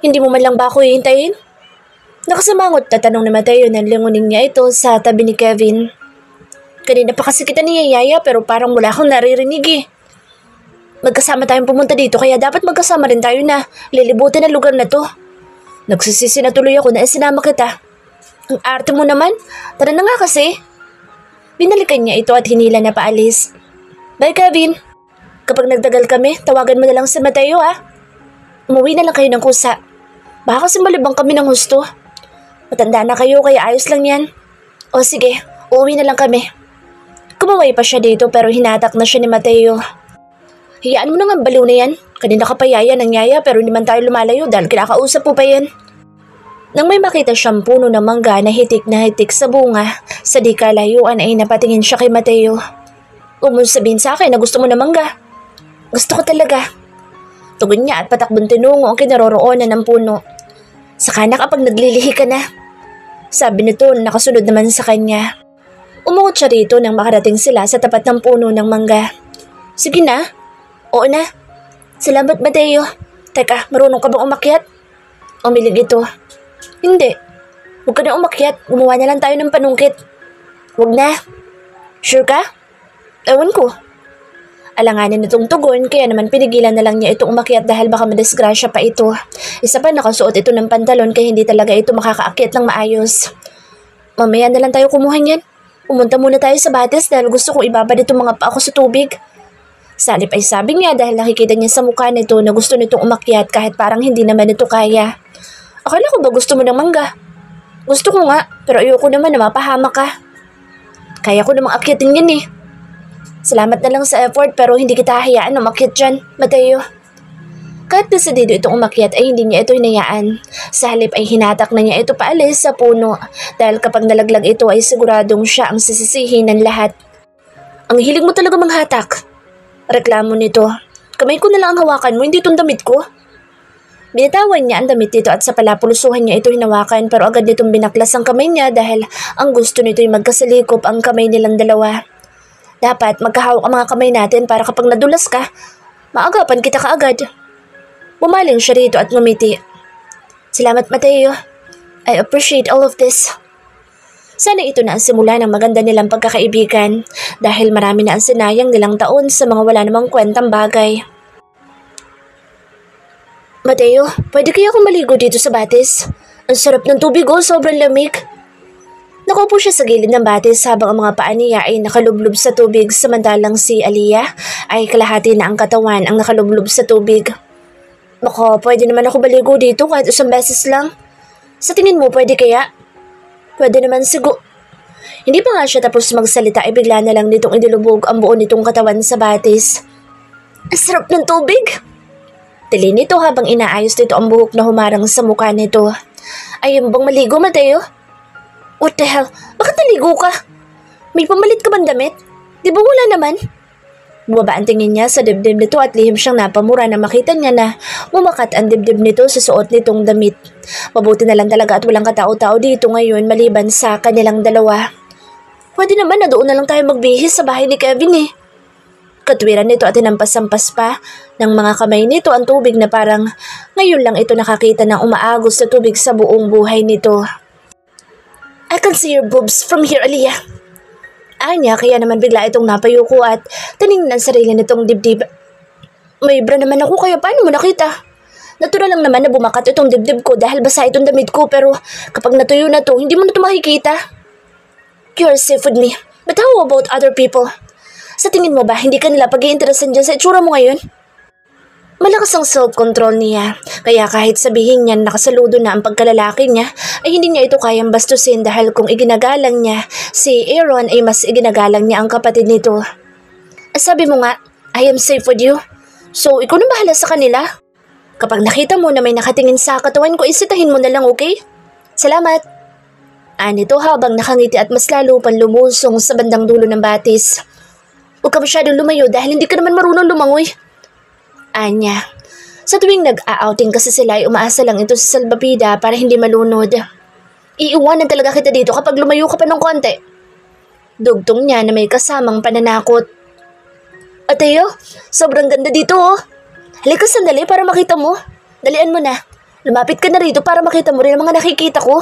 Hindi mo man lang ba ako hihintayin? Nakasamangot na tanong ni Mateo nang lingunin niya ito sa tabi ni Kevin. Kanina pa kasi kita niyayaya pero parang wala akong naririnig eh. Magkasama tayong pumunta dito kaya dapat magkasama rin tayo na lilibutin ang lugar na to. Nagsisisi na tuloy ako na isinama kita. Ang arte mo naman, tara na nga kasi. Binalikan niya ito at hinila na paalis. Bye Kevin. Kapag nagdagal kami, tawagan mo na lang si Mateo ha. Umuwi na lang kayo ng kusa. Baka kasi malibang kami ng husto. Matanda na kayo kaya ayos lang yan. O sige, uuwi na lang kami. Kumaway pa siya dito pero hinatak na siya ni Mateo. Hiyaan mo na nga baliw na yan. Kanina ka pa yaya ng yaya pero hindi man tayo lumalayo dahil kinakausap mo pa yan. Nang may makita siyang puno ng mangga na hitik sa bunga, sa di kalayuan ay napatingin siya kay Mateo. Huwag mo sabihin sa akin na gusto mo ng mangga. Gusto ko talaga. Tugon niya at patakbong tinungo ang kinaroroonan ng puno. Saka na kapag naglilihi ka na. Sabi nito na nakasunod naman sa kanya. Umungot siya rito nang makarating sila sa tapat ng puno ng mangga. Sige na. Oo na. Salamat Mateo. Teka, marunong ka bang umakyat? Umilig ito. Hindi. Huwag ka na umakyat. Gumawa na lang tayo ng panungkit. Huwag na. Sure ka? Ewan ko. Alanganin itong tugon kaya naman pinigilan na lang niya itong umakyat dahil baka madisgrasya pa ito. Isa pa nakasuot ito ng pantalon kaya hindi talaga ito makakaakyat ng maayos. Mamaya na lang tayo kumuha niyan. Pumunta muna tayo sa batis dahil gusto kong ibabad itong mga paa ko sa tubig. Salip ay sabi niya dahil nakikita niya sa mukha nito na gusto nitong umakyat kahit parang hindi naman ito kaya. Akala ko ba gusto mo ng mangga? Gusto ko nga, pero ayoko naman na mapahamak ka. Kaya ko namang akyatin yan eh. Salamat na lang sa effort pero hindi kita hayaan umakyat dyan, Mateo. Kahit desidido itong umakyat ay hindi niya ito hinayaan. Sa halip ay hinatak na niya ito paalis sa puno dahil kapag nalaglag ito ay siguradong siya ang sisisihin ng lahat. Ang hilig mo talaga manghatak. Reklamo nito. Kamay ko na lang ang hawakan mo, hindi itong damit ko. Binitawan niya ang damit nito at sa palapulusuhan niya ito hinawakan pero agad nitong binaklas ang kamay niya dahil ang gusto nito ay magkasalikop ang kamay nilang dalawa. Dapat magkahawak ang mga kamay natin para kapag nadulas ka, maagapan kita kaagad. Bumaling siya rito at ngumiti. Salamat Mateo. I appreciate all of this. Sana ito na ang simula ng maganda nilang pagkakaibigan dahil marami na ang sinayang nilang taon sa mga wala namang kwentang bagay. Mateo, pwede kaya akong maligo dito sa batis? Ang sarap ng tubig oh, sobrang lamig. Nakaupo siya sa gilid ng batis habang ang mga paa niya ay nakalublob sa tubig samantalang si Aliyah ay kalahati na ang katawan ang nakalublob sa tubig. Baka pwede naman ako maligo dito kahit isang beses lang. Sa tingin mo pwede kaya? Pwede naman siguro. Hindi pa nga siya tapos magsalita ay bigla na lang nitong idilubog ang buo nitong katawan sa batis. Ang sarap ng tubig! Tili nito habang inaayos nito ang buhok na humarang sa mukha nito. Ayun bang maligo, Mateo? What the hell? Bakit naligo ka? May pamalit ka bang damit? Di ba wala naman? Bumaba ang tingin niya sa dibdib nito at lihim siyang napamura na makita niya na mumakat ang dibdib nito sa suot nitong damit. Mabuti na lang talaga at walang katao-tao dito ngayon maliban sa kanilang dalawa. Pwede naman na doon na lang tayo magbihis sa bahay ni Kevin eh. Katwiran nito at hinampas-sampas pa ng mga kamay nito ang tubig na parang ngayon lang ito nakakita ng umaagos na tubig sa buong buhay nito. I can see your boobs from here, Aliyah. Anya, kaya naman bigla itong napayuko at tinignan sarili nitong dibdib. May bra naman ako kaya paano mo nakita? Natural lang naman na bumakat itong dibdib ko dahil basa itong damit ko pero kapag natuyo na to, hindi mo na ito makikita. You're safe with me, but how about other people? Sa tingin mo ba, hindi ka nila pag-iinteresan dyan sa itsura mo ngayon? Malakas ang self-control niya, kaya kahit sabihin niya nakasaludo na ang pagkalalaki niya, ay hindi niya ito kayang bastusin dahil kung iginagalang niya si Aaron ay mas iginagalang niya ang kapatid nito. Sabi mo nga, I am safe with you. So, ikaw na bahala sa kanila. Kapag nakita mo na may nakatingin sa katawan ko, isitahin mo na lang, okay? Salamat. Anito habang nakangiti at mas lalo pang lumusong sa bandang dulo ng batis. Huwag ka masyadong lumayo dahil hindi ka naman marunong lumangoy. Anya, sa tuwing nag-a-outing kasi sila ay umaasa lang ito sa salbabida para hindi malunod. Iiwanan talaga kita dito kapag lumayo ka pa ng konti. Dugtong niya na may kasamang pananakot. Ateo, sobrang ganda dito oh. Halika sandali para makita mo. Dalian mo na. Lumapit ka na rito para makita mo rin ang mga nakikita ko.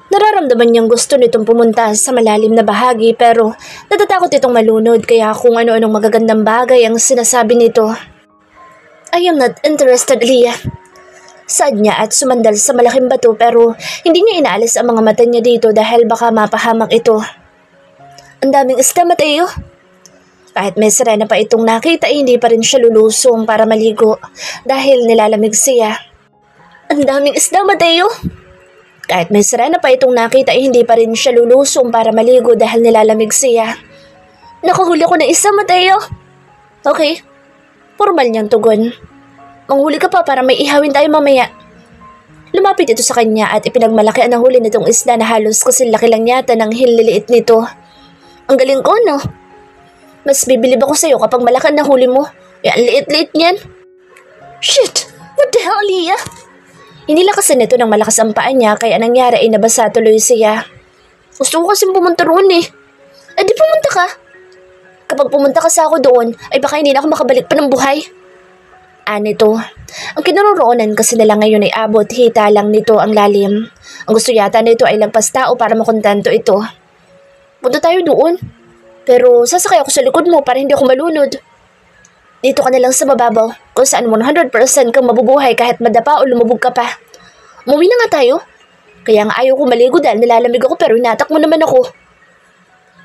Nararamdaman niyang gusto nitong pumunta sa malalim na bahagi pero natatakot itong malunod kaya kung ano-anong magagandang bagay ang sinasabi nito. I am not interested, Leah. Saad niya at sumandal sa malaking bato pero hindi niya inaalis ang mga mata niya dito dahil baka mapahamak ito. Ang daming isda, Mateo. Kahit may sirena pa itong nakita, hindi pa rin siya lulusong para maligo dahil nilalamig siya. Ang daming isda, Mateo. Kahit may sirena pa itong nakita, hindi pa rin siya lulusong para maligo dahil nilalamig siya. Nakahuli ko na isa, Mateo. Okay. Formal niyang tugon. Manghuli ka pa para may ihawin tayo mamaya. Lumapit ito sa kanya at ipinagmalaki ang nahuli nitong isda na halos kasi laki lang yata ng hililiit nito. Ang galing ko, no? Mas bibilib ako sa'yo kapag malaki ang nahuli mo. Yan, liit-liit niyan. Shit! What the hell, Leah? Inilakasan nito ng malakas ang paa niya kaya nangyari ay nabasa tuloy siya. Gusto ko kasing pumunta roon eh. Eh di pumunta ka. Kapag pumunta ka sa ako doon, ay baka hindi na ako makabalik pa ng buhay. Anito. Ang kinaroroonan kasi nila ngayon ay abot hita lang nito ang lalim. Ang gusto yata nito ay lagpas tao para makontento ito. Punta tayo doon. Pero sasakay ako sa likod mo para hindi ako malunod. Dito ka na lang sa mababaw kung saan 100% kang mabubuhay kahit madapa o lumubog ka pa. Umuwi na nga tayo. Kaya nga ayaw ko maligo dahil nilalamig ako pero hinatak mo naman ako.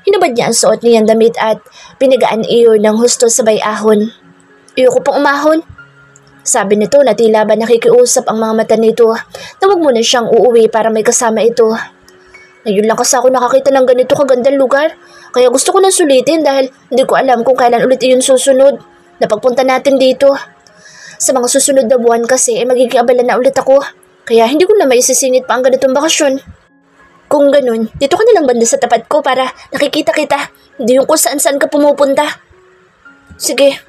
Hinabad niya ang suot niyang damit at pinigaan iyo ng husto sabay ahon. Ayoko pang umahon. Sabi nito na tila ba nakikiusap ang mga mata nito na huwag muna siyang uuwi para may kasama ito. Ngayon lang kasi ako nakakita ng ganito kagandang lugar. Kaya gusto ko nang sulitin dahil hindi ko alam kung kailan ulit iyon susunod na pagpunta natin dito. Sa mga susunod na buwan kasi ay magiging abala na ulit ako. Kaya hindi ko na maisisingit pa ang ganitong bakasyon. Kung ganun, dito ka na lang banda sa tapat ko para nakikita kita. Hindi yung kung saan-saan ka pumupunta. Sige.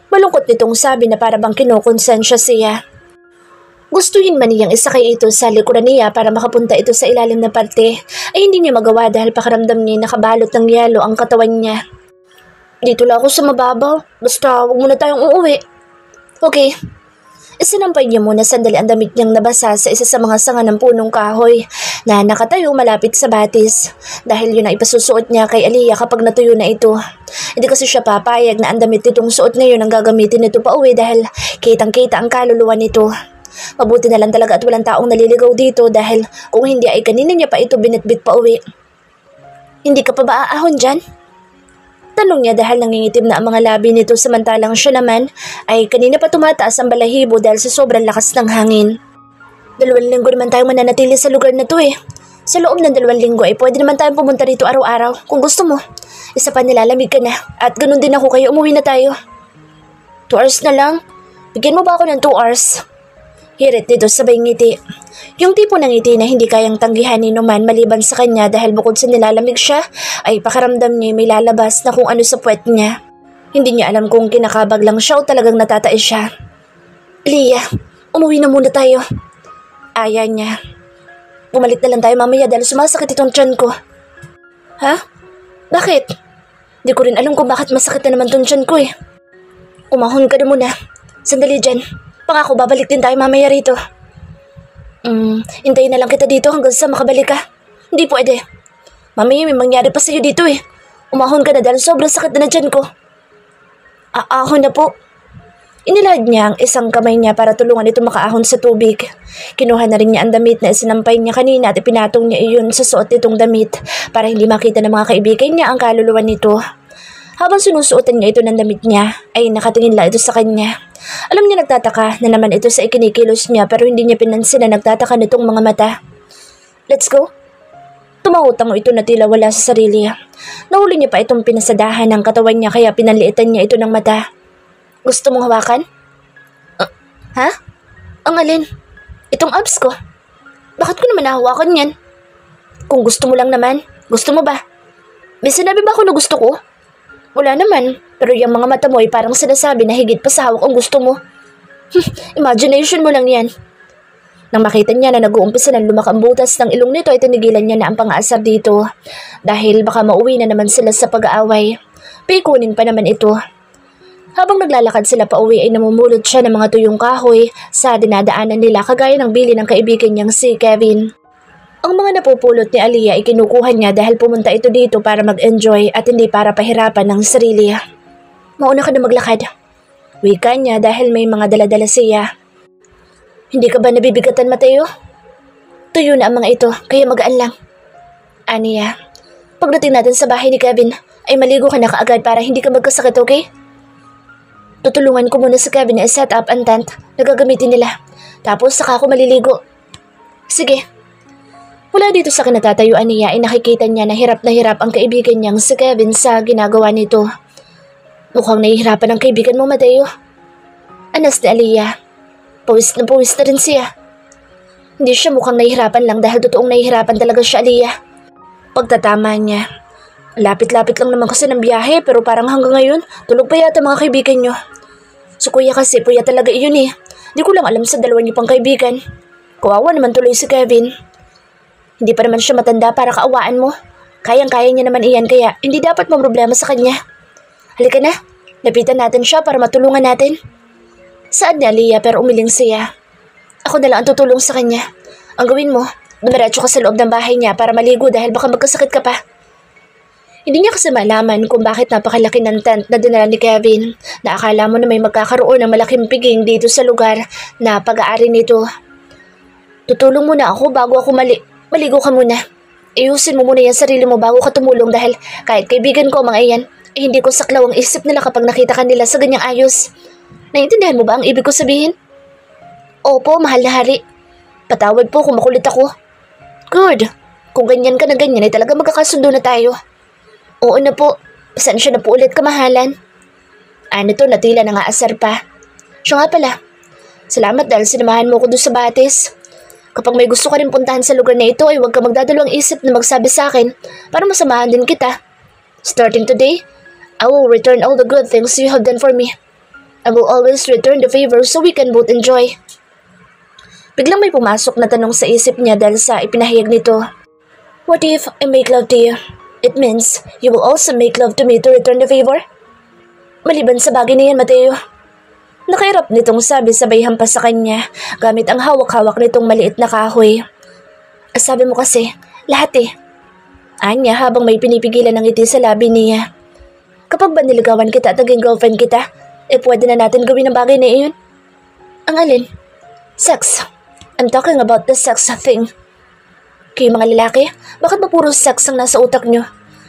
Malungkot nitong sabi na para bang kinokonsensya siya. Gustuhin man niyang isakay ito sa likuran niya para makapunta ito sa ilalim na parte ay hindi niya magawa dahil pakiramdam niya nakabalot ng yelo ang katawan niya. Dito lang ako sa mababaw. Basta huwag muna tayong uuwi. Okay. Isinampay niya muna sandali ang damit niyang nabasa sa isa sa mga sanga ng punong kahoy na nakatayo malapit sa batis dahil yun ay ipasusuot niya kay Aliyah kapag natuyo na ito. Hindi kasi siya papayag na ang damit nitong suot ngayon ang gagamitin nito pa uwi dahil kitang-kita ang kaluluwa nito. Mabuti na lang talaga at walang taong naliligaw dito dahil kung hindi ay kanina niya pa ito binitbit pa uwi. Hindi ka pa ba aahon dyan? Tanong niya dahil nangingitim na ang mga labi nito samantalang siya naman ay kanina pa tumataas ang balahibo dahil sa sobrang lakas ng hangin. 2 linggo naman tayong mananatili sa lugar na to eh. Sa loob ng 2 linggo ay pwede naman tayong pumunta rito araw-araw kung gusto mo. Isa pa nilalamig ka na at ganun din ako kaya umuwi na tayo. 2 hours na lang? Bigyan mo ba ako ng 2 hours? Hirit nito sabay ngiti. Yung tipo ng ngiti na hindi kayang tanggihan ni Numan maliban sa kanya dahil bukod sa nilalamig siya, ay pakaramdam niya may lalabas na kung ano sa puwet niya. Hindi niya alam kung kinakabag lang siya o talagang natatais siya. Leah, umuwi na muna tayo. Ayaw niya. Bumalik na lang tayo mamaya dahil sumasakit itong tiyan ko. Ha? Bakit? Di ko rin alam kung bakit masakit na naman itong tiyan ko eh. Umahon ka na muna. Sandali dyan. Pangako babalik din tayo mamaya rito. Hintayin na lang kita dito hanggang sa makabalik ka. Hindi pwede. Mamaya may mangyari pa sa'yo dito eh. Umahon ka na dahil sobrang sakit na dyan ko. Aahon na po. Inilahad niya ang isang kamay niya para tulungan ito makaahon sa tubig. Kinuha na rin niya ang damit na isinampay niya kanina at ipinatong niya iyon sa suot nitong damit para hindi makita ng mga kaibigan niya ang kaluluwa nito. Habang sinusuotan niya ito ng damit niya, ay nakatingin lang ito sa kanya. Alam niya nagtataka na naman ito sa ikinikilos niya pero hindi niya pinansin na nagtataka nitong mga mata. Let's go. Tumahutang ito na tila wala sa sarili. Nahuli niya pa itong pinasadahan ng katawan niya kaya pinaliitan niya ito ng mata. Gusto mong hawakan? Ha? Ang alin? Itong abs ko. Bakit ko naman nahawakan yan? Kung gusto mo lang naman, gusto mo ba? May sinabi ba ako na gusto ko? Wala naman, pero yung mga mata mo ay parang sinasabi na higit pa sa hawak ang gusto mo. Imagination mo lang yan. Nang makita niya na nag-uumpisa ng lumakang butas ng ilong nito ay tinigilan niya na ang pang-aasar dito dahil baka mauwi na naman sila sa pag-aaway. Pikunin pa naman ito. Habang naglalakad sila pauwi ay namumulot siya ng mga tuyong kahoy sa dinadaanan nila kagaya ng bili ng kaibigan niyang si Kevin. Ang mga napupulot ni Aliyah ay kinukuha niya dahil pumunta ito dito para mag-enjoy at hindi para pahirapan ng sarili. Mauna ka na maglakad. Wika niya dahil may mga daladala siya. Hindi ka ba nabibigatan, Mateo? Tuyo na ang mga ito kaya magaan lang. Aniya, pagdating natin sa bahay ni Kevin ay maligo ka na kaagad para hindi ka magkasakit, okay? Tutulungan ko muna si Kevin na set up ang tent na gagamitin nila. Tapos saka ako maliligo. Sige. Mula dito sa kinatatayuan niya ay nakikita niya na hirap ang kaibigan niyang si Kevin sa ginagawa nito. Mukhang nahihirapan ang kaibigan mo, Mateo. Anas ni Aliyah. Pawis na rin siya. Hindi siya mukhang nahihirapan lang dahil totoong nahihirapan talaga siya, Aliyah. Pagtatama niya. Lapit-lapit lang naman kasi ng biyahe pero parang hanggang ngayon, tulog pa yata mga kaibigan niyo. Si Kuya kasi, puya talaga iyon eh. Di ko lang alam sa dalawa niyo pang kaibigan. Kawawa naman tuloy si Kevin. Hindi pa naman siya matanda para kaawaan mo. Kayang-kaya niya naman iyan kaya hindi dapat problema sa kanya. Halika na, lapitan natin siya para matulungan natin. Saad ni Aliyah pero umiling siya. Ako na lang ang tutulong sa kanya. Ang gawin mo, dumiretso ka sa loob ng bahay niya para maligo dahil baka magkasakit ka pa. Hindi niya kasi malaman kung bakit napakalaki ng tent na dinala ni Kevin na akala mo na may magkakaroon ng malaking piging dito sa lugar na pag-aari nito. Tutulong muna ako bago ako maligo ka muna. Ayusin mo muna yung sarili mo bago ka tumulong dahil kahit kaibigan ko mga iyan, ay hindi ko saklaw ang isip nila kapag nakita ka nila sa ganyang ayos. Naiintindihan mo ba ang ibig ko sabihin? Opo, mahal na hari. Patawad po kung makulit ako. Good. Kung ganyan ka na ganyan ay talaga magkakasundo na tayo. Oo na po. Pasensya na po ulit kamahalan. Ano to, natila na nga asar pa. Siya nga pala. Salamat dahil sinamahan mo ko doon sa Batis. Kapag may gusto ka rin puntahan sa lugar na ito ay huwag ka magdadalawang isip na magsabi sa akin para masamahan din kita. Starting today, I will return all the good things you have done for me. I will always return the favor so we can both enjoy. Biglang may pumasok na tanong sa isip niya dahil sa ipinahayag nito. What if I make love to you? It means you will also make love to me to return the favor? Maliban sa bagay na yan, Mateo. Nakairap nitong sabi sabay hampas sa kanya gamit ang hawak-hawak nitong maliit na kahoy. Sabi mo kasi, lahat eh. Anya habang may pinipigilan ng ngiti sa labi niya. Kapag ba niligawan kita at naging girlfriend kita, pwede na natin gawin ang bagay na iyon. Ang alin? Sex. I'm talking about the sex thing. Kayo mga lalaki, bakit ba puro sex ang nasa utak nyo?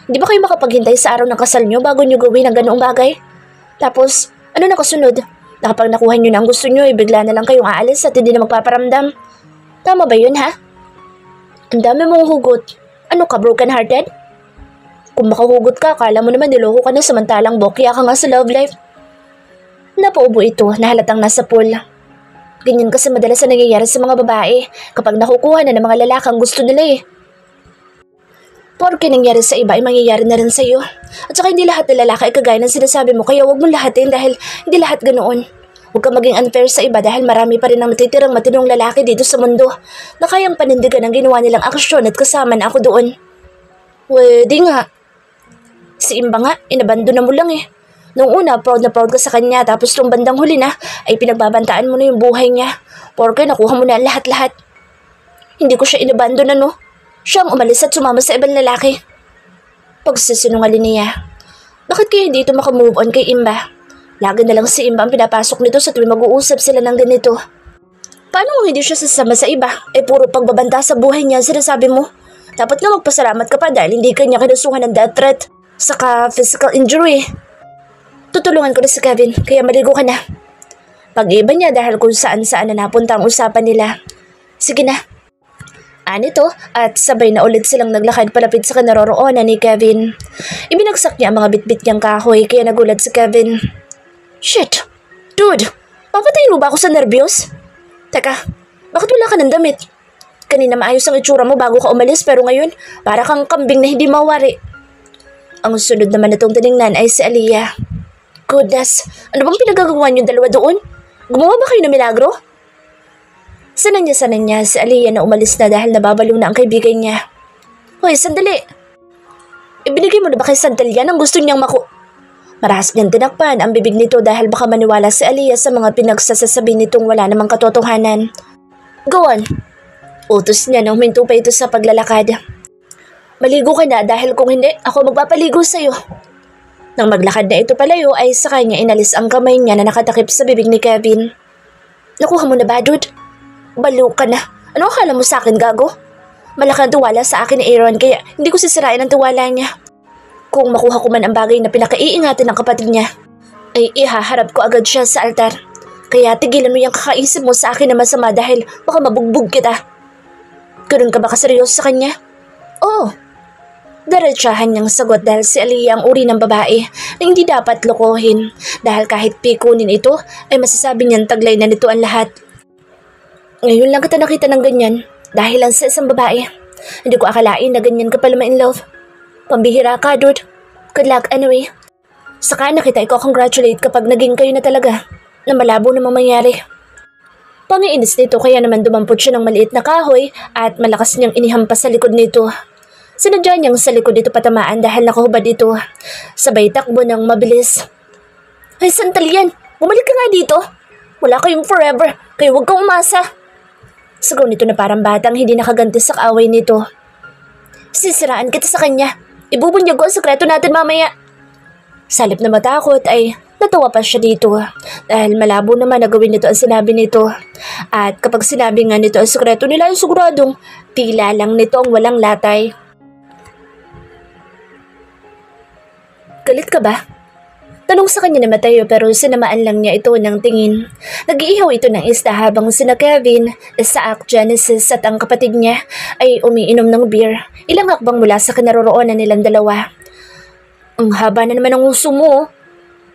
Di ba kayo makapaghintay sa araw ng kasal nyo bago nyo gawin ang ganoong bagay? Tapos, ano na kasunod? Na kapag nakuha nyo na ang gusto nyo, bigla na lang kayong aalis at hindi na magpaparamdam. Tama ba yun, ha? Ang dami mong hugot. Ano ka, broken hearted? Kung makahugot ka, kala mo naman niloko ka na samantalang bokya ka nga sa love life. Napaubo ito na halatang nasa pool. Ganyan kasi madalas na nangyayari sa mga babae kapag nakukuha na ng mga lalakang gusto nila eh. Porke nangyari sa iba ay mangyayari na rin sa iyo. At saka hindi lahat ng lalaki ay kagaya ng sinasabi mo kaya huwag mong lahatin dahil hindi lahat ganoon. Huwag kang maging unfair sa iba dahil marami pa rin ang natitirang matinong lalaki dito sa mundo na kayang panindigan ang ginawa nilang aksyon at kasama na ako doon. Pwede nga. Si Imba nga, inabando na mo lang eh. Noong una, proud na proud ka sa kanya tapos nung bandang huli na, ay pinagbabantaan mo na yung buhay niya. Porke nakuha mo na lahat-lahat. Hindi ko siya inabando na no. Siya ang umalis at sumama sa ibang lalaki. Pagsisinungaling niya. Bakit kaya hindi ito makamove on kay Imba? Lagi na lang si Imba ang pinapasok nito sa tuwing mag-uusap sila ng ganito. Paano kung hindi siya sasama sa iba? Puro pagbabanta sa buhay niya sinasabi mo. Dapat nga magpasalamat ka pa dahil hindi kanya kinasuhan ng death threat. Saka physical injury. Tutulungan ko na si Kevin, kaya maligo ka na. Pag-iba niya dahil kung saan-saan na napunta ang usapan nila. Sige na. Anito at sabay na ulit silang naglakad palapit sa kinaroroonan ni Kevin. Ibinagsak niya ang mga bitbit niyang kahoy kaya nagulat si Kevin. Shit! Dude! Papatayin mo ba ako sa nervyos? Teka, bakit wala ka ng damit? Kanina maayos ang itsura mo bago ka umalis pero ngayon para kang kambing na hindi mawari. Ang sunod naman itong tiningnan ay si Aliyah. Goodness, ano bang pinagagawa niyo dalawa doon? Gumawa ba kayo ng milagro? Sanan niya si Aliyah na umalis na dahil nababaliw na ang kaibigan niya. Hoy, sandali! Ibinigay mo na ba kay Santelia ang gusto niyang Marahas niyang tinakpan ang bibig nito dahil baka maniwala si Aliyah sa mga pinagsasasabi nitong wala namang katotohanan. Go on. Utos niya nang huminto pa ito sa paglalakad. Maligo ka na dahil kung hindi, ako magpapaligo sa'yo. Nang maglakad na ito palayo ay sa kanya inalis ang kamay niya na nakatakip sa bibig ni Kevin. Nakuha mo na ba, dude? Balo ka na. Ano akala mo sa akin, gago? Malaki ang tiwala sa akin ni Aaron kaya hindi ko sisirain ang tiwala niya. Kung makuha ko man ang bagay na pinakaiingatan ng kapatid niya, ay ihaharap ko agad siya sa altar. Kaya tigilan mo yung kakaisip mo sa akin na masama dahil baka mabugbog kita. Ganun ka ba kaseryoso sa kanya? Oo. Diretsahan niyang sagot dahil si Aliyah ang uri ng babae na hindi dapat lokohin dahil kahit pikunin ito ay masasabi niyang taglay na nito ang lahat. Ngayon lang kita nakita ng ganyan dahil lang sa isang babae. Hindi ko akalain na ganyan ka pala ma-in love. Pambihira ka, dude. Good luck anyway. Saka na kita i-congratulate kapag naging kayo na talaga na malabo namang mangyari. Pangiinis nito kaya naman dumampot siya ng maliit na kahoy at malakas niyang inihampas sa likod nito. Sinadya niyang sa likod dito patamaan dahil nakahubad ito. Sabay takbo ng mabilis. Ay, sandali yan! Bumalik ka nga dito! Wala kayong forever, kaya huwag kang umasa! Sigaw nito na parang batang hindi nakaganti sa kaaway nito. Sisiraan kita sa kanya. Ibubunyag ko ang sekreto natin mamaya. Salip na matakot ay natawa pa siya dito dahil malabo naman na gawin nito ang sinabi nito. At kapag sinabi nga nito ang sekreto nila ay siguradong tila lang nito ang walang latay. Galit ka ba? Tanong sa kanya ni Mateo pero sinamaan lang niya ito ng tingin. Nag-iihaw ito ng isda habang sina Kevin, Isaac, Genesis at ang kapatid niya ay umiinom ng beer. Ilang hakbang mula sa kinaroroonan nilang dalawa. Ang haba na naman ang uso mo.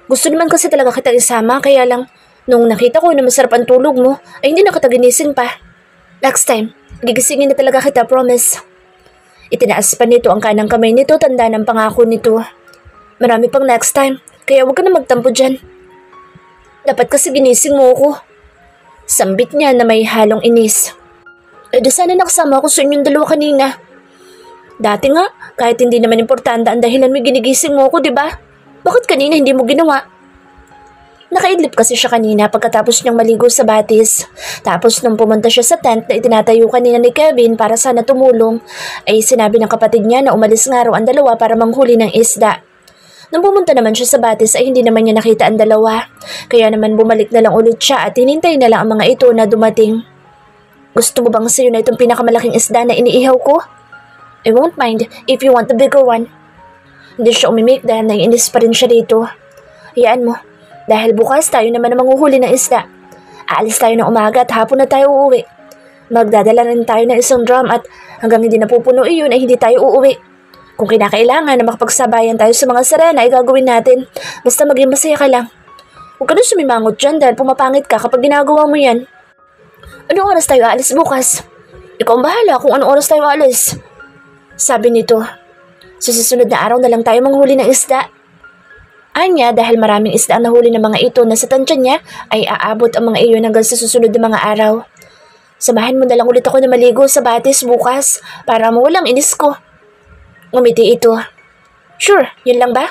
Gusto naman kasi talaga kita isama kaya lang nung nakita ko na masarap ang tulog mo ay hindi na kita ginising pa. Next time, gigisingin na talaga kita, promise. Itinaas pa nito ang kanang kamay nito tanda ng pangako nito. Marami pang next time, kaya huwag ka na magtampo dyan. Dapat kasi ginising mo ako. Sambit niya na may halong inis. Da sana nakasama ako sa inyong dalawa kanina. Dati nga, kahit hindi naman importante ang dahilan may ginigising mo ako, di ba? Bakit kanina hindi mo ginawa? Nakaidlip kasi siya kanina pagkatapos niyang maligo sa batis. Tapos nung pumunta siya sa tent na itinatayo kanina ni Kevin para sana tumulong, ay sinabi ng kapatid niya na umalis nga raw ang dalawa para manghuli ng isda. Nung pumunta naman siya sa batis ay hindi naman niya nakita ang dalawa. Kaya naman bumalik na lang ulit siya at hinintay na lang ang mga ito na dumating. Gusto mo bang sa'yo na itong pinakamalaking isda na iniihaw ko? I won't mind if you want the bigger one. Hindi siya umimik dahil naiinis pa rin siya dito. Hayaan mo, dahil bukas tayo naman ang manghuhuli ng isda. Aalis tayo ng umaga at hapon na tayo uuwi. Magdadala rin tayo ng isang drum at hanggang hindi napupuno iyon ay hindi tayo uuwi. Kung kinakailangan na makapagsabayan tayo sa mga sarena ay gagawin natin. Basta maging masaya ka lang. Huwag ka na sumimangot dyan dahil pumapangit ka kapag ginagawa mo yan. Anong oras tayo aalis bukas? Ikaw ang bahala kung anong oras tayo aalis. Sabi nito, sa susunod na araw na lang tayo manghuli ng isda. Anya dahil maraming isda ang nahuli ng mga ito na sa tansya niya ay aabot ang mga iyon hanggang sa susunod na mga araw. Samahan mo na lang ulit ako na maligo sa batis bukas para mawalang inis ko. Ngumiti ito. Sure, yun lang ba?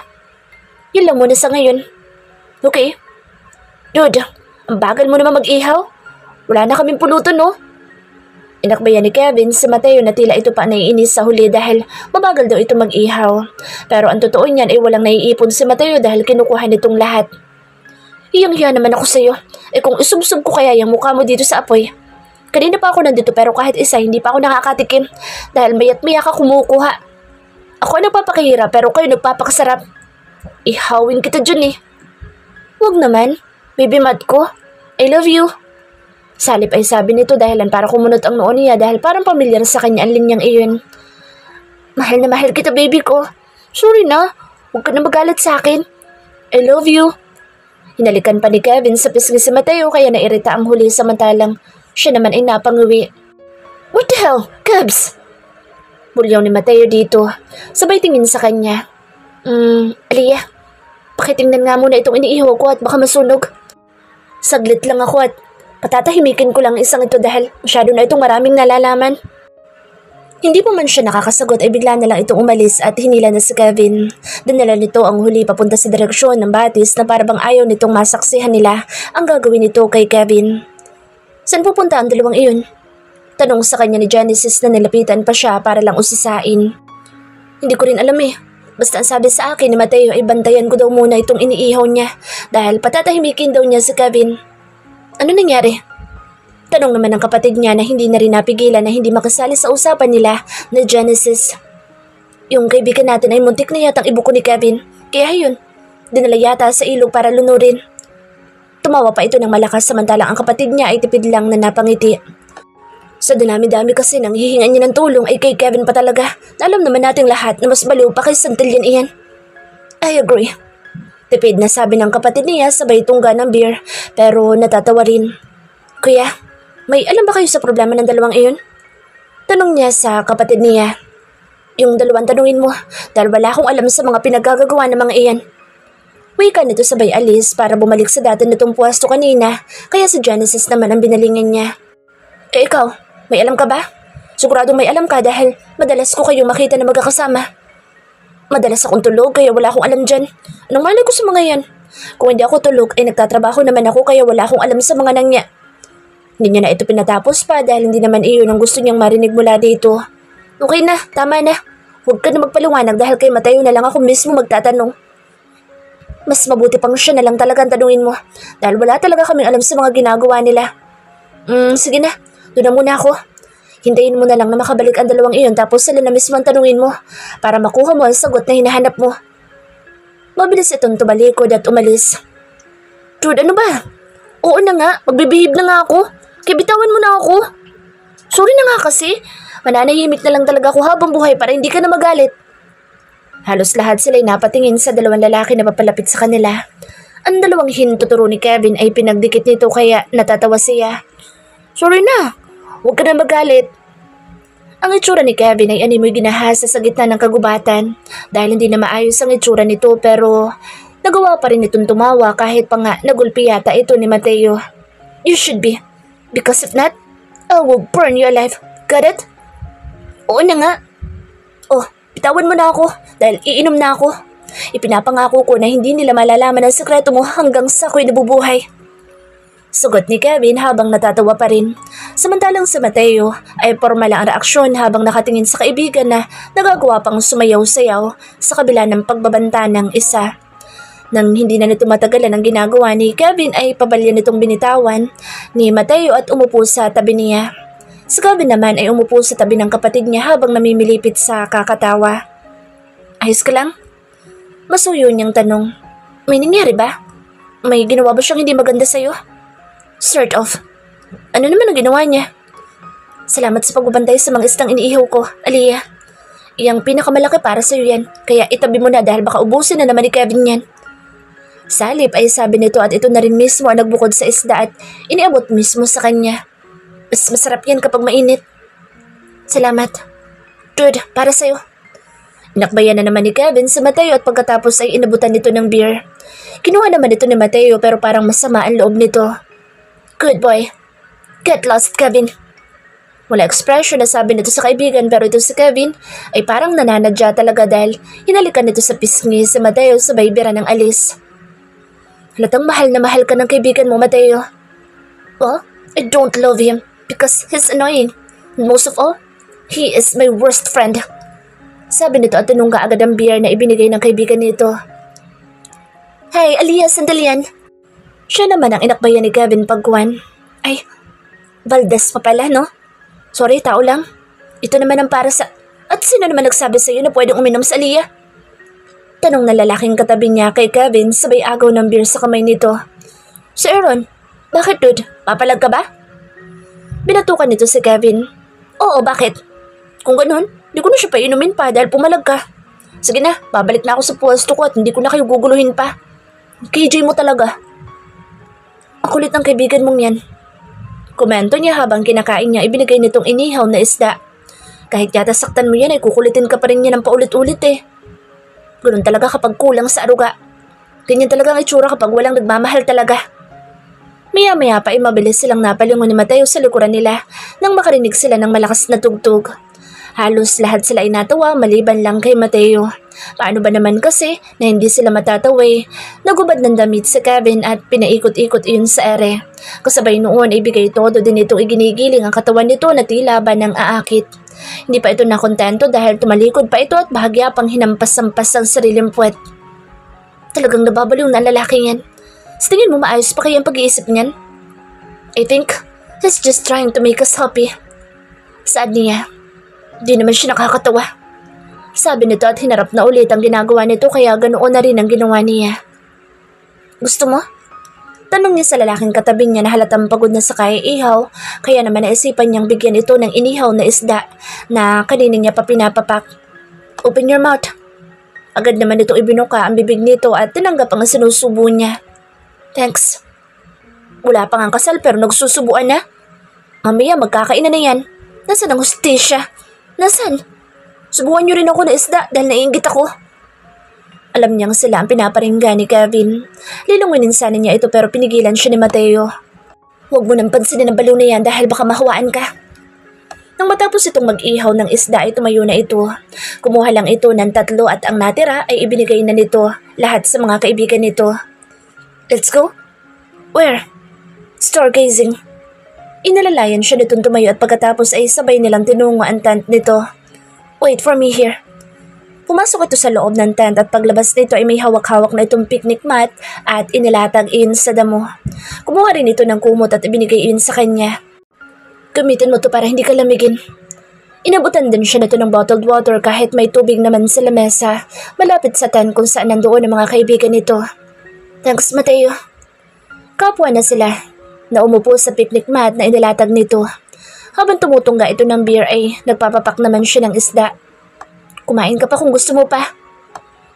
Yun lang muna sa ngayon. Okay. Dude, ang bagal mo naman mag-ihaw. Wala na kaming pulutan, no? Inakbayan ni Kevin si Mateo na tila ito pa naiinis sa huli dahil mabagal daw ito mag-ihaw. Pero ang totoo niyan ay walang naiipon si Mateo dahil kinukuha nitong lahat. Hiyang-hiya naman ako sa'yo. Kung isubsob ko kaya yung mukha mo dito sa apoy. Kanina pa ako nandito pero kahit isa hindi pa ako nakakatikim dahil mayat-maya ka kumukuha. Ako ang nagpapakahirap pero kayo nagpapakasarap. Ihawin kita dyan eh. Huwag naman, baby mat ko. I love you. Salip ay sabi nito dahilan para kumunot ang noon niya dahil parang pamilyar sa kanya ang linyang iyon. Mahal na mahal kita baby ko. Sorry na, huwag ka na magalit sa akin. I love you. Hinalikan pa ni Kevin sa pisngi si Mateo kaya nairita ang huli samantalang siya naman ay napanguwi. What the hell, Kebs? Bulyaw ni Mateo dito. Sabay tingin sa kanya. Aliyah, pakitingnan nga muna itong iniihaw ko at baka masunog. Saglit lang ako at patatahimikin ko lang isang ito dahil masyado na itong maraming nalalaman. Hindi pa man siya nakakasagot ay bigla na lang itong umalis at hinila na si Kevin. Dinala nito ang huli papunta sa direksyon ng batis na parabang ayaw nitong masaksihan nila ang gagawin nito kay Kevin. Saan pupunta ang dalawang iyon? Tanong sa kanya ni Genesis na nilapitan pa siya para lang usisain. Hindi ko rin alam eh. Basta ang sabi sa akin ni Mateo ay bantayan ko daw muna itong iniihaw niya dahil patatahimikin daw niya si Kevin. Ano nangyari? Tanong naman ng kapatid niya na hindi na rin napigilan na hindi makasali sa usapan nila na Genesis. Yung kaibigan natin ay muntik na yatang ibuko ni Kevin. Kaya yun, dinala yata sa ilog para lunurin. Tumawa pa ito ng malakas samantalang ang kapatid niya ay tipid lang na napangiti. Sa dinami-dami kasi nang hihingan niya ng tulong ay kay Kevin pa talaga. Alam naman nating lahat na mas baliw pa kay Santillan iyan. I agree. Tipid na sabi ng kapatid niya sabay tungga ng beer pero natatawa rin. Kuya, may alam ba kayo sa problema ng dalawang iyon? Tanong niya sa kapatid niya. Yung dalawang tanungin mo dahil wala akong alam sa mga pinagagagawa ng mga iyan. Wika nito sabay alis para bumalik sa dati nitong pwesto kanina kaya si Genesis naman ang binalingan niya. Ikaw, may alam ka ba? Siguradong may alam ka dahil madalas ko kayong makita na magkakasama. Madalas akong tulog kaya wala akong alam dyan. Anong malay ko sa mga yan? Kung hindi ako tulog ay nagtatrabaho naman ako kaya wala akong alam sa mga nangya. Hindi niya na ito pinatapos pa dahil hindi naman iyon ang gusto niyang marinig mula dito. Okay na, tama na. Huwag ka na magpaliwanag dahil kay Mateo na lang ako mismo magtatanong. Mas mabuti pang siya na lang talagang tanungin mo dahil wala talaga kaming alam sa mga ginagawa nila. Sige na, doon na muna ako. Hintayin mo na lang na makabalik ang dalawang iyon tapos sila na mismo ang tanungin mo para makuha mo ang sagot na hinahanap mo. Mabilis itong tumalikod at umalis. Dude, ano ba? Oo na nga, magbibihib na nga ako. Kaya bitawan mo na ako. Sorry na nga kasi. Mananahimik na lang talaga ako habang buhay para hindi ka na magalit. Halos lahat sila'y napatingin sa dalawang lalaki na papalapit sa kanila. Ang dalawang hintuturo ni Kevin ay pinagdikit nito kaya natatawa siya. Sorry na. Huwag ka na magalit. Ang itsura ni Kevin ay animoy ginahasa sa gitna ng kagubatan dahil hindi na maayos ang itsura nito pero nagawa pa rin itong tumawa kahit pa nga nagulpi yata ito ni Mateo. You should be. Because if not, I will burn you alive. Got it? Oo na nga. Oh, bitawan mo na ako dahil iinom na ako. Ipinapangako ko na hindi nila malalaman ang sekreto mo hanggang sa ako'y nabubuhay. Sugot ni Kevin habang natatawa pa rin. Samantalang si Mateo ay formal ang reaksyon habang nakatingin sa kaibigan na nagagawa pang sumayaw-sayaw sa kabila ng pagbabanta ng isa. Nang hindi na nito matagalan ang ginagawa ni Kevin ay pabalya nitong binitawan ni Mateo at umupo sa tabi niya. Si Kevin naman ay umupo sa tabi ng kapatid niya habang namimilipit sa kakatawa. Ayos ka lang? Masuyo niyang tanong. May nangyari ba? May ginawa ba siyang hindi maganda sa'yo? Sort of. Ano naman ang ginawa niya? Salamat sa pagbabantay sa mga isdang iniihaw ko, Aliyah. Iyang pinakamalaki para sa'yo yan, kaya itabi mo na dahil baka ubusin na naman ni Kevin yan. Salip ay sabi nito at ito na rin mismo ang nagbukod sa isda at iniabot mismo sa kanya. Mas masarap yan kapag mainit. Salamat. Dude, para sa'yo. Inakbayan na naman ni Kevin sa Mateo at pagkatapos ay inabutan nito ng beer. Kinuha naman ito ni Mateo pero parang masama ang loob nito. Good boy. Get lost, Kevin. Wala ekspresyon na sabi nito sa kaibigan pero ito si Kevin ay parang nananadya talaga dahil hinalikan nito sa pisngi si Mateo sabay bira ng alis. Halatang mahal na mahal ka ng kaibigan mo, Mateo. Well, I don't love him because he's annoying. And most of all, he is my worst friend. Sabi nito at tinungga agad ang beer na ibinigay ng kaibigan nito. Hey, Aliyah, sandalian. Siya naman ang inakbayan ni Kevin pagkuhan. Ay, Valdez pa pala, no? Sorry, tao lang. Ito naman ang para sa... At sino naman nagsabi sa'yo na pwedeng uminom sa Aliyah? Tanong na lalaking katabi niya kay Kevin sabay agaw ng beer sa kamay nito. Si Aaron, bakit dude? Papalag ka ba? Binatukan nito si Kevin. Oo, bakit? Kung ganun, di ko na siya painumin pa dahil pumalag ka. Sige na, babalik na ako sa pwesto ko at hindi ko na kayo guguluhin pa. KJ mo talaga. Ang kulit ng kaibigan mong yan. Komento niya habang kinakain niya ibinigay nitong inihaw na isda. Kahit yata saktan mo yan ay kukulitin ka pa rin niya ng paulit-ulit eh. Ganun talaga kapag kulang sa aruga. Ganyan talaga ang itsura kapag walang nagmamahal talaga. Maya-maya pa ay mabilis silang napalingon ni Mateo sa likuran nila nang makarinig sila ng malakas na tugtog. Halos lahat sila ay natawa maliban lang kay Mateo. Paano ba naman kasi na hindi sila matatawa? Nagubad ng damit sa cabin at pinaikot-ikot iyon sa ere. Kasabay noon ay bigay todo din itong iginigiling ang katawan nito na tila ba ng aakit. Hindi pa ito nakontento dahil tumalikod pa ito at bahagya pang hinampas-sampas ang sariling puwet. Talagang nababaliw na lalaking yan. Sa tingin mo maayos pa kaya ang pag-iisip niyan? I think he's just trying to make us happy. Saad niya. Di naman siya nakakatawa. Sabi nito at hinarap na ulit ang ginagawa nito kaya ganoon na rin ang ginawa niya. Gusto mo? Tanong niya sa lalaking katabi niya na halatang pagod na sa kaiihaw kaya naman naisipan niyang bigyan ito ng inihaw na isda na kanina niya pa pinapapak. Open your mouth. Agad naman ito ibinuka ang bibig nito at tinanggap ang sinusubo niya. Thanks. Wala pa nga kasal pero nagsusubuan na. Mamaya magkakainan na yan. Nasaan ang hustisya? Nasaan? Subukan niyo rin ako na isda dahil naiinggit ako. Alam niyang sila ang pinaparinggan ni Kevin. Lilungwinin sana niya ito pero pinigilan siya ni Mateo. Huwag mo nang pansinin ang baliw na yan dahil baka mahawaan ka. Nang matapos itong mag-ihaw ng isda ay tumayo na ito. Kumuha lang ito ng 3 at ang natira ay ibinigay na nito lahat sa mga kaibigan nito. Let's go? Where? Stargazing. Inalalayan siya nitong tumayo at pagkatapos ay sabay nilang tinungo ang tent nito. Wait for me here. Pumasok ito sa loob ng tent at paglabas nito ay may hawak-hawak na itong picnic mat at inilatag iyon sa damo. Kumuha rin ito ng kumot at ibinigay iyon sa kanya. Gamitin mo to para hindi ka lamigin. Inabutan din siya nito ng bottled water kahit may tubig naman sa lamesa malapit sa tent kung saan nandoon ang mga kaibigan nito. Thanks, Mateo. Kapwa na sila na umupo sa picnic mat na inilatag nito. Habang tumutungga ito ng beer ay nagpapapak naman siya ng isda. Kumain ka pa kung gusto mo pa.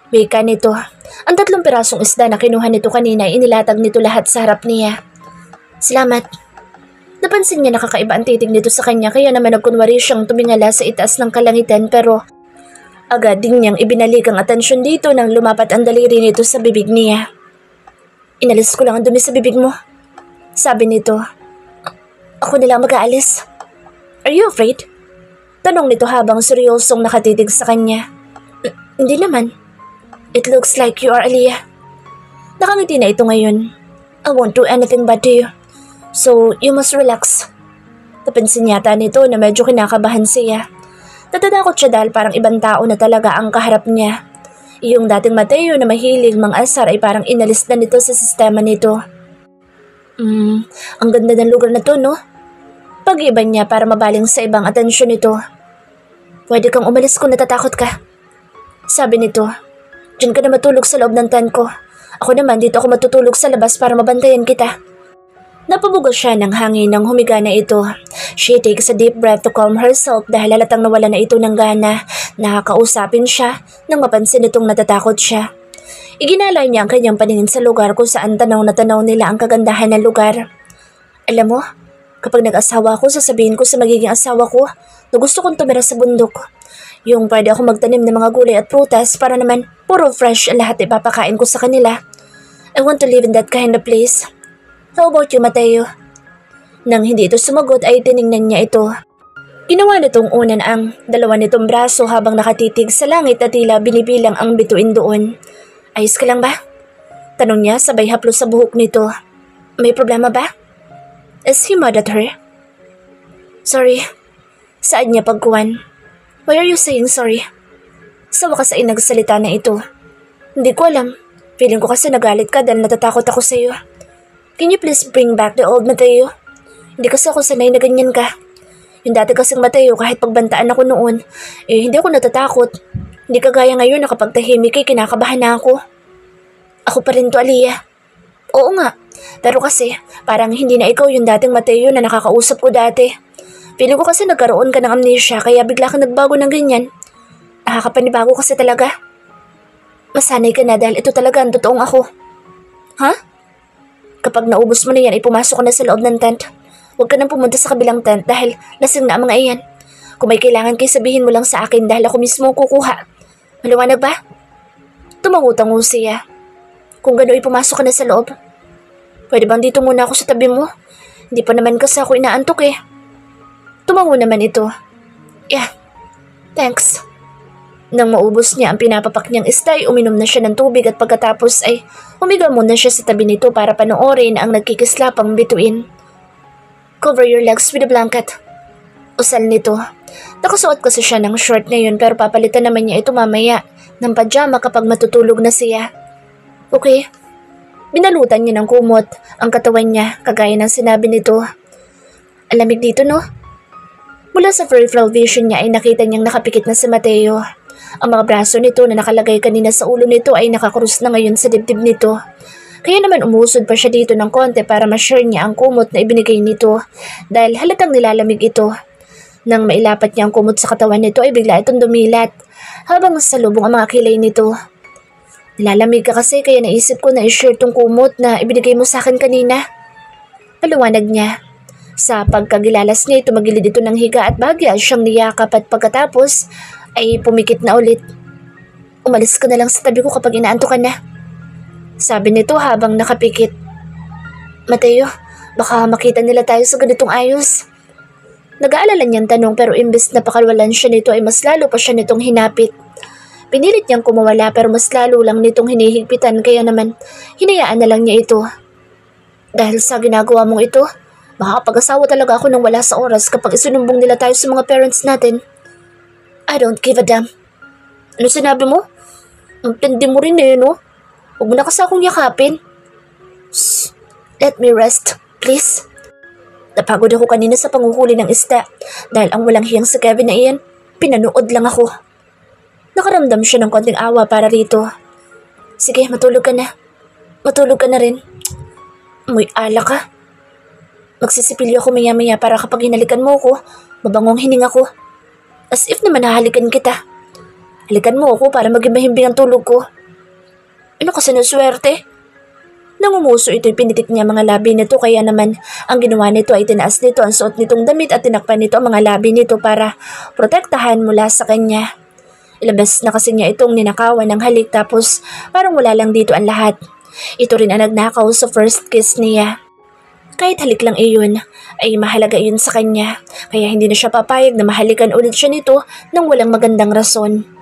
Wika nito. Ang 3 pirasong isda na kinuha nito kanina ay inilatag nito lahat sa harap niya. Salamat. Napansin niya nakakaiba ang titig nito sa kanya kaya naman nagkunwari siyang tumingala sa itaas ng kalangitan pero agad din niyang ibinalik ang atensyon dito nang lumapat ang daliri nito sa bibig niya. Inalis ko lang ang dumi sa bibig mo. Sabi nito. Ako nila mag-aalis. Are you afraid? Tanong nito habang seryosong nakatitig sa kanya. Hindi naman. It looks like you are Aliyah. Nakangiti na ito ngayon. I won't do anything bad to you. So, you must relax. Napansin yata nito na medyo kinakabahan siya. Natatakot siya dahil parang ibang tao na talaga ang kaharap niya. Yung dating Mateo na mahilig mang-asar ay parang inalis na nito sa sistema nito. Ang ganda ng lugar na to, no? Pag-iban niya para mabaling sa ibang atensyon nito. Pwede kang umalis kung natatakot ka. Sabi nito, diyan ka na matulog sa loob ng tent ko. Ako naman dito ako matutulog sa labas para mabantayan kita. Napabugo siya ng hangin nang humiga na ito. She takes a deep breath to calm herself dahil halatang nawala na ito ng gana. Nakakausapin siya nang mapansin itong natatakot siya. Iginala niya ang kanyang paningin sa lugar kung saan tanaw na tanaw nila ang kagandahan ng lugar. Alam mo, kapag nag-asawa ko, sasabihin ko sa magiging asawa ko na gusto kong tumira sa bundok. Yung pwede ako magtanim ng mga gulay at prutas para naman puro fresh ang lahat ipapakain ko sa kanila. I want to live in that kind of place. How about you, Mateo? Nang hindi ito sumagot ay tiningnan niya ito. Ginawa nitong unan ang 2 nitong braso habang nakatitig sa langit at tila binibilang ang bituin doon. Ayos ka lang ba? Tanong niya sabay haplos sa buhok nito. May problema ba? Is he mad at her? Sorry. Saad niya pagkuwan. Why are you saying sorry? Sa wakas ay nagsalita na ito. Hindi ko alam. Feeling ko kasi nagalit ka dahil natatakot ako sa iyo. Can you please bring back the old Mateo? Hindi kasi ako sanay na ganyan ka. Yung dati kasing Mateo kahit pagbantaan ako noon, hindi ako natatakot. Hindi kagaya ngayon na kapag tahimik ay kinakabahan na ako. Ako pa rin to, Aliyah. Oo nga, pero kasi parang hindi na ikaw yung dating Mateo na nakakausap ko dati. Feeling ko kasi nagkaroon ka ng amnesia kaya bigla kang nagbago ng ganyan. Nakakapanibago kasi talaga. Masanay ka na dahil ito talaga ang totoong ako. Ha? Kapag naubos mo na yan ay pumasok ka na sa loob ng tent. Huwag ka nang pumunta sa kabilang tent dahil lasing na ang mga iyan. Kung may kailangan kayo sabihin mo lang sa akin dahil ako mismo ang kukuha. Maliwanag ba? Tumangutang siya. Kung gano'y pumasok ka na sa loob. Pwede bang dito muna ako sa tabi mo? Hindi pa naman kasi ako inaantok eh. Tumango naman ito. Yeah, Thanks. Nang maubos niya ang pinapapak niyang isda ay uminom na siya ng tubig at pagkatapos ay humiga muna siya sa tabi nito para panoorin ang nagkikislapang bituin. Cover your legs with a blanket. Usal nito. Nakasuot kasi siya ng short ngayon pero papalitan naman niya ito mamaya ng pajama kapag matutulog na siya. Okay. Binalutan niya ng kumot ang katawan niya kagaya ng sinabi nito. Alamig dito no? Mula sa peripheral vision niya ay nakita niyang nakapikit na si Mateo. Ang mga braso nito na nakalagay kanina sa ulo nito ay nakakrus na ngayon sa dibdib nito. Kaya naman umusod pa siya dito ng konti para ma-share niya ang kumot na ibinigay nito dahil halatang nilalamig ito. Nang mailapat niya ang kumot sa katawan nito ay bigla itong dumilat habang salubong ang mga kilay nito. Nilalamig ka kasi kaya naisip ko na i-share tong kumot na ibinigay mo sa akin kanina. Paliwanag niya. Sa pagkagilalas niya, tumagilid ito ng higa at bagya siyang niyakap at pagkatapos ay pumikit na ulit. Umalis ka na lang sa tabi ko kapag inaantok ka na. Sabi nito habang nakapikit. Mateo, baka makita nila tayo sa ganitong ayos. Nag-aalala niyang tanong pero imbes na pakalwalan siya nito ay mas lalo pa siya nitong hinapit. Pinilit niyang kumawala pero mas lalo lang nitong hinihigpitan kaya naman hinayaan na lang niya ito. Dahil sa ginagawa mong ito, makakapag-asawa talaga ako nang wala sa oras kapag isunumbong nila tayo sa mga parents natin. I don't give a damn. Ano sinabi mo? Ang tindi mo rin eh, no? Huwag mo na kasi akong yakapin. Shh, let me rest, please. Napagod ako kanina sa panguhuli ng isda dahil ang walang hiyang si Kevin na iyan, pinanood lang ako. Nakaramdam siya ng konting awa para rito. Sige, matulog ka na. Matulog ka na rin. Amoy alak ka. Magsisipilyo ako maya-maya para kapag hinalikan mo ko, mabangong hininga ko. As if naman hahalikan kita. Halikan mo ako para maging mahimbing ang tulog ko. Ano kasi ng swerte? Nang umuso ito'y pinitik niya mga labi nito kaya naman ang ginawa nito ay tinaas nito ang suot nitong damit at tinakpan nito ang mga labi nito para protektahan mula sa kanya. Ilang beses na kasi niya itong ninakawan ng halik tapos parang wala lang dito ang lahat. Ito rin ang nagnakaw sa first kiss niya. Kahit halik lang iyon, ay mahalaga iyon sa kanya, kaya hindi na siya papayag na mahalikan ulit siya nito nang walang magandang rason.